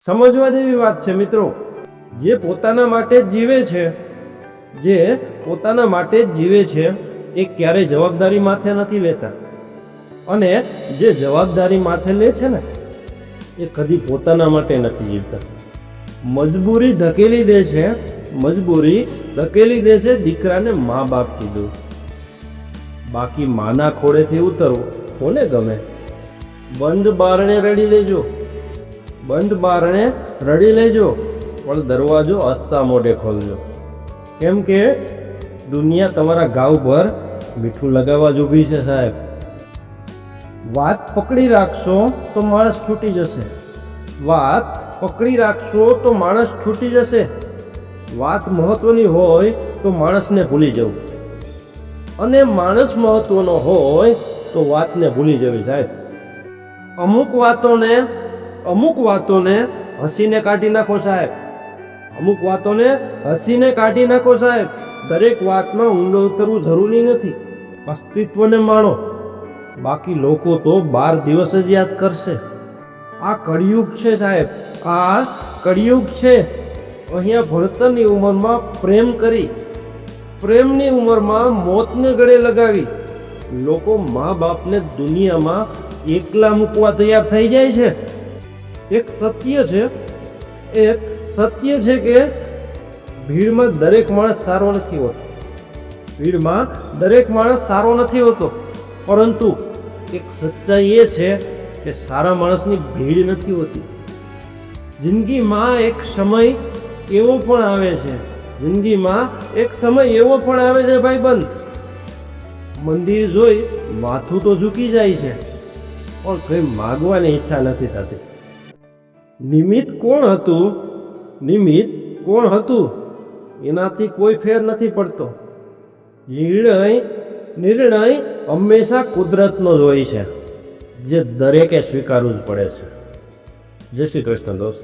સમજવા જેવી વાત છે મિત્રો. જે પોતાના માટે જ જીવે છે, જે પોતાના માટે જ જીવે છે એ ક્યારેય જવાબદારી માથે નથી લેતા, અને જે જવાબદારી માથે લે છે ને એ કદી પોતાના માટે નથી જીવતા. મજબૂરી ધકેલી દે છે, મજબૂરી ધકેલી દે છે દીકરાને મા બાપથી દૂર. બાકી માના ખોળેથી ઉતરવું કોને ગમે? બંધ બારણે રડી લેજો, બંધ બારણે રડી લેજો, પણ દરવાજો હસતા મોઢે ખોલજો. કેમ કે દુનિયા તમારા ઘાવ પર મીઠું લગાવવા જ ઊભી છે સાહેબ. વાત પકડી રાખશો તો માણસ છૂટી જશે, વાત પકડી રાખશો તો માણસ છૂટી જશે. વાત મહત્વની હોય તો માણસને ભૂલી જવું, અને માણસ મહત્વનો હોય તો વાતને ભૂલી જવી સાહેબ. અમુક વાતોને હસીને કાઢી નાખો સાહેબ, અમુક વાતોને હસીને કાઢી નાખો સાહેબ. દરેક વાતમાં ઊંડો ઉતરવું જરૂરી નથી. અસ્તિત્વને માણો, બાકી લોકો તો 12 દિવસ જ યાદ કરશે. આ કળિયુગ છે સાહેબ, આ કળિયુગ છે. અહીંયા ભણતરની ઉંમરમાં પ્રેમ કરી, પ્રેમની ઉંમરમાં મોતને ગળે લગાવી લોકો મા બાપને દુનિયામાં એકલા મૂકવા તૈયાર થઈ જાય છે. એક સત્ય છે કે ભીડમાં દરેક માણસ સારો નથી હોતો, ભીડમાં દરેક માણસ સારો નથી હોતો, પરંતુ એક સચ્ચાઈ એ છે કે સારા માણસની ભીડ નથી હોતી. જિંદગીમાં એક સમય એવો પણ આવે છે, જિંદગીમાં એક સમય એવો પણ આવે છે ભાઈબંધ, મંદિર જોઈ માથું તો ઝૂકી જાય છે પણ કંઈ માગવાની ઈચ્છા નથી થતી. નિમિત્ત કોણ હતું એનાથી કોઈ ફેર નથી પડતો. નિર્ણય હંમેશા કુદરતનો જ હોય છે, જે દરેકે સ્વીકારવું જ પડે છે. જય શ્રી કૃષ્ણ દોસ્ત.